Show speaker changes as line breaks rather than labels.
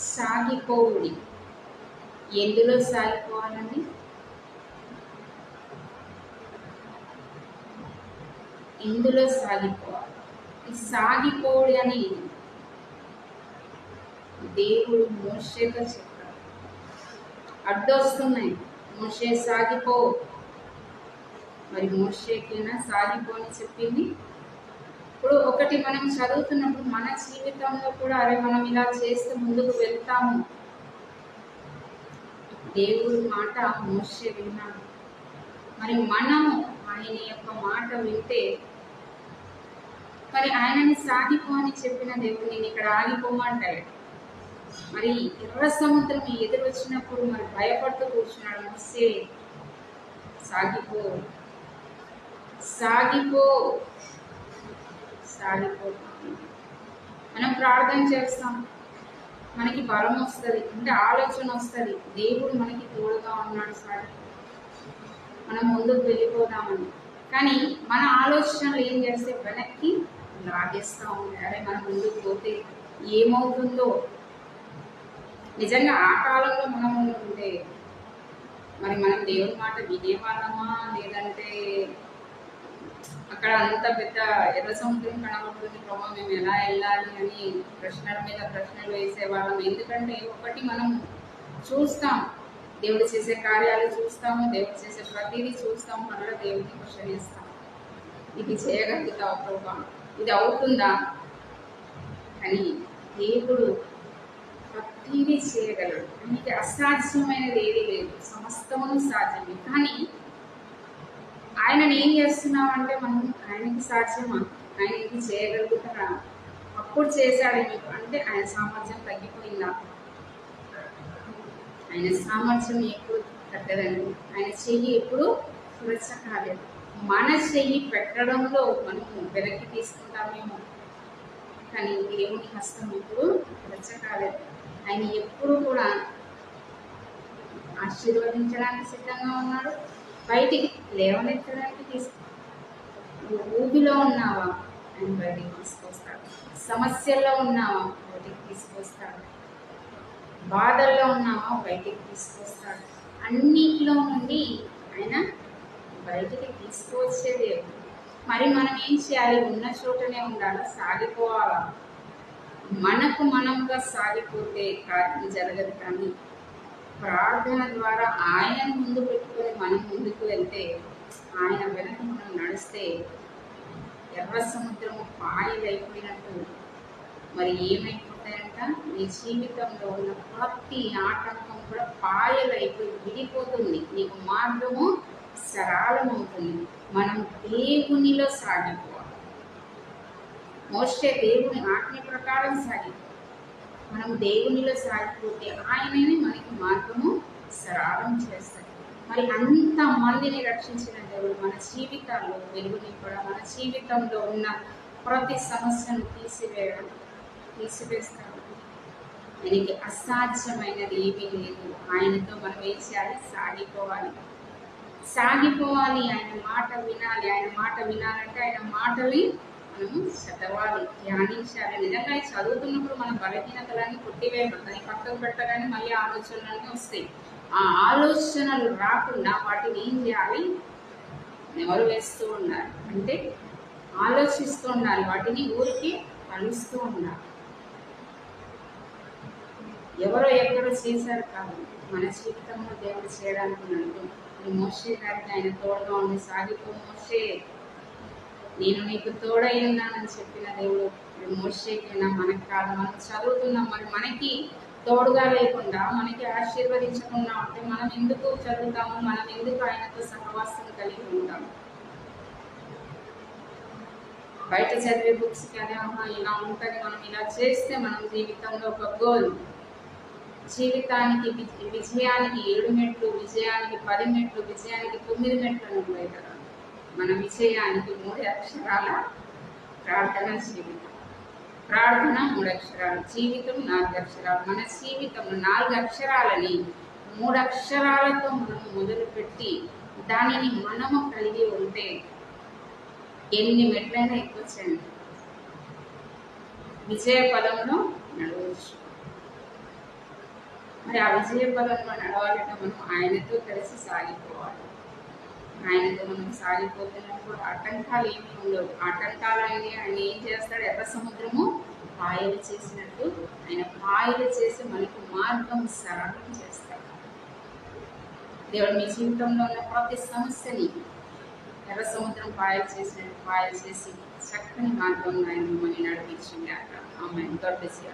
సాగిపోవుడి. ఎందులో సాగిపోవాలండి? ఇందులో సాగిపోవాలి. ఈ సాగిపోవుడి అని దేవుడు మోషేతో చెప్పాడు. అడ్డొస్తున్నాయి, మోషే సాగిపో. మరి మోషేకైనా సాగిపోని చెప్పింది. ఇప్పుడు ఒకటి మనం చదువుతున్నప్పుడు మన జీవితంలో కూడా అరే మనం ఇలా చేస్తే ముందుకు వెళ్తాము. దేవుడి మాట మోషే విన్నాడు. మరి మనము ఆయన యొక్క మాట వింటే మరి ఆయనని సాగిపో అని చెప్పిన దేవుడు నేను ఇక్కడ ఆగిపోమంటాడు. మరి ఎర్ర సముద్రం ఎదురు వచ్చినప్పుడు మరి భయపడుతూ కూర్చున్నాడు మోషే. సాగిపో సాగిపో సాగిపో. మనం ప్రార్థన చేస్తాం, మనకి బలం వస్తుంది, అంటే ఆలోచన వస్తుంది, దేవుడు మనకి తోడుగా ఉన్నాడు సార్, మనం ముందుకు వెళ్ళిపోదామని. కానీ మన ఆలోచనలు ఏం చేస్తే వెనక్కి లాగేస్తూ ఉంటాయి. అరే మనం ముందుకు పోతే ఏమవుతుందో. నిజంగా ఆ కాలంలో మనం ఉంటే మరి మనం దేవుని మాట వినేవాళ్ళమా, లేదంటే అక్కడ అంత పెద్ద ఎర్ర సముద్రం కనబడుతుంది ప్రభావ మేము ఎలా వెళ్ళాలి అని ప్రశ్నల మీద ప్రశ్నలు వేసేవాళ్ళం. ఎందుకంటే ఒకటి మనం చూస్తాం, దేవుడు చేసే కార్యాలు చూస్తాము, దేవుడు చేసే ప్రతిదీ చూస్తాము, మళ్ళీ దేవుడిని క్వశ్చన్ చేస్తాం, ఇది చేయగలుగుతావు ప్రభా, ఇది అవుతుందా? కానీ దేవుడు ప్రతిదీ చేయగలడు. ఆయనకి అసాధ్యమైనది ఏది లేదు, సమస్తమును సాధ్యమే. కానీ ఆయనను ఏం చేస్తున్నామంటే మనం ఆయనకి సాధ్యమా, ఆయన ఇది చేయగలుగుతారా, అప్పుడు చేశాడు మీకు అంటే ఆయన సామర్థ్యం తగ్గిపోయిందా? ఆయన సామర్థ్యం ఎప్పుడు తగ్గదండి. ఆయన చెయ్యి ఎప్పుడు సురక్ష కాలేదు. మన చెయ్యి పెట్టడంలో మనము వెనక్కి తీసుకుంటామేమో, కానీ దేవుని హస్తం ఎప్పుడు సురక్ష కాలేదు. ఆయన ఎప్పుడు కూడా ఆశీర్వదించడానికి సిద్ధంగా ఉన్నాడు, బయటికి లేవనెత్తడానికి ఊబిలో ఉన్నావా ఆయన బయటికి తీసుకొస్తాడు, సమస్యల్లో ఉన్నావా బయటికి తీసుకొస్తాడు, బాధల్లో ఉన్నావా బయటికి తీసుకొస్తాడు. అన్నిట్లో నుండి ఆయన బయటికి తీసుకువచ్చేది. మరి మనం ఏం చేయాలి? ఉన్న చోటనే ఉండాలా, సాగిపోవాలా? మనకు మనంగా సాగిపోతే కార్యం జరగదు. కానీ ప్రార్థన ద్వారా ఆయనను ముందు పెట్టుకొని మనం ముందుకు వెళ్తే, ఆయన వెనక మనం నడిస్తే ఎర్ర సముద్రము పాయలైపోయినట్టు మరి ఏమైపోతాయంట, నీ జీవితంలో ఉన్న ప్రతి ఆటంకం కూడా పాయలైపోయి విడిపోతుంది, నీకు మార్గము సరళమవుతుంది. మనం దేవునిలో సాగిపోవాలి. మోషే దేవుని ఆజ్ఞ ప్రకారం సాగిపోవాలి. మనం దేవునిలో సాగిపోతే ఆయననే మనకి మార్గము సరళం చేస్తాడు. మరి అంతమందిని రక్షించిన దేవుడు మన జీవితాల్లో వెలుగునివ్వడం, మన జీవితంలో ఉన్న ప్రతి సమస్యను తీసివేస్తాడు. ఆయనకి అసాధ్యమైనది ఏమీ లేదు. ఆయనతో మనం ఏం చేయాలి? సాగిపోవాలి. ఆయన మాట వినాలి. ఆయన మాట వినాలంటే ఆయన మాటని మనము చదవాలి, ధ్యానించాలి. నిజంగా చదువుతున్నప్పుడు మన బలహీనతలన్నీ కొట్టివేయడం, దాన్ని పక్కకు పెట్టగానే మళ్ళీ ఆలోచనలన్నీ వస్తాయి. ఆ ఆలోచనలు రాకుండా వాటిని ఏం చేయాలి? నెమరు వేస్తూ ఉండాలి, అంటే ఆలోచిస్తూ ఉండాలి, వాటిని ఊరికి కలుస్తూ ఉండాలి. ఎవరో ఎక్కడో చేశారు కాదు, మన జీవితంలో దేవుడు చేయడానికి ఉన్నాడు. మోషే గారికి ఆయన తోడుగా ఉండి సాగిపో మోషే, నేను నీకు తోడై ఉన్నానని చెప్పిన దేవుడు మోషేకైనా మనకు కాదు. మనం చదువుతున్నాం, మరి మనకి తోడుగా లేకుండా, మనకి ఆశీర్వదించకుండా ఉంటే మనం ఎందుకు చదువుతాము? మనం ఎందుకు ఆయనతో సహవాసం కలిగి ఉంటాము? బయట చదివే బుక్స్ కానీ ఇలా ఉంటుంది, మనం ఇలా చేస్తే మనం జీవితంలో ఒక గోల్, జీవితానికి విజయానికి 7 మెట్లు, విజయానికి 10 మెట్లు, విజయానికి 9 మెట్లు అని ఉంటాయి కదా. మన విజయానికి 3 అక్షరాల ప్రార్థన జీవితం. ప్రార్థన 3 అక్షరాలు, జీవితం 4 అక్షరాలు. మన జీవితంలో 4 అక్షరాలని 3 అక్షరాలతో మనం మొదలుపెట్టి దానిని మనము కలిగి ఉంటే ఎన్ని మెట్లైనా ఎక్కొచ్చండి, విజయ పదంలో నడవచ్చు. మరి ఆ విజయ పదంలో నడవాలంటే మనం ఆయనతో కలిసి సాగిపోవాలి. ఆయనతో మనం సాగిపోతున్నప్పుడు ఆటంకాలు ఏమీ ఉండవు. ఆటంకాలు ఆయన ఏం చేస్తాడు? ఎర్ర సముద్రము పాయలు చేసినట్టు ఆయన పాయలు చేసి మనకు మార్గం సరళం చేస్తాడు. దేవుడు మీ జీవితంలో ఉన్న ప్రతి సమస్యని ఎర్ర సముద్రం పాయలు చేసి చక్కని మార్గంలో ఆయన మిమ్మల్ని నడిపించింది. ఆమె గాడ్ బ్లెస్ యు.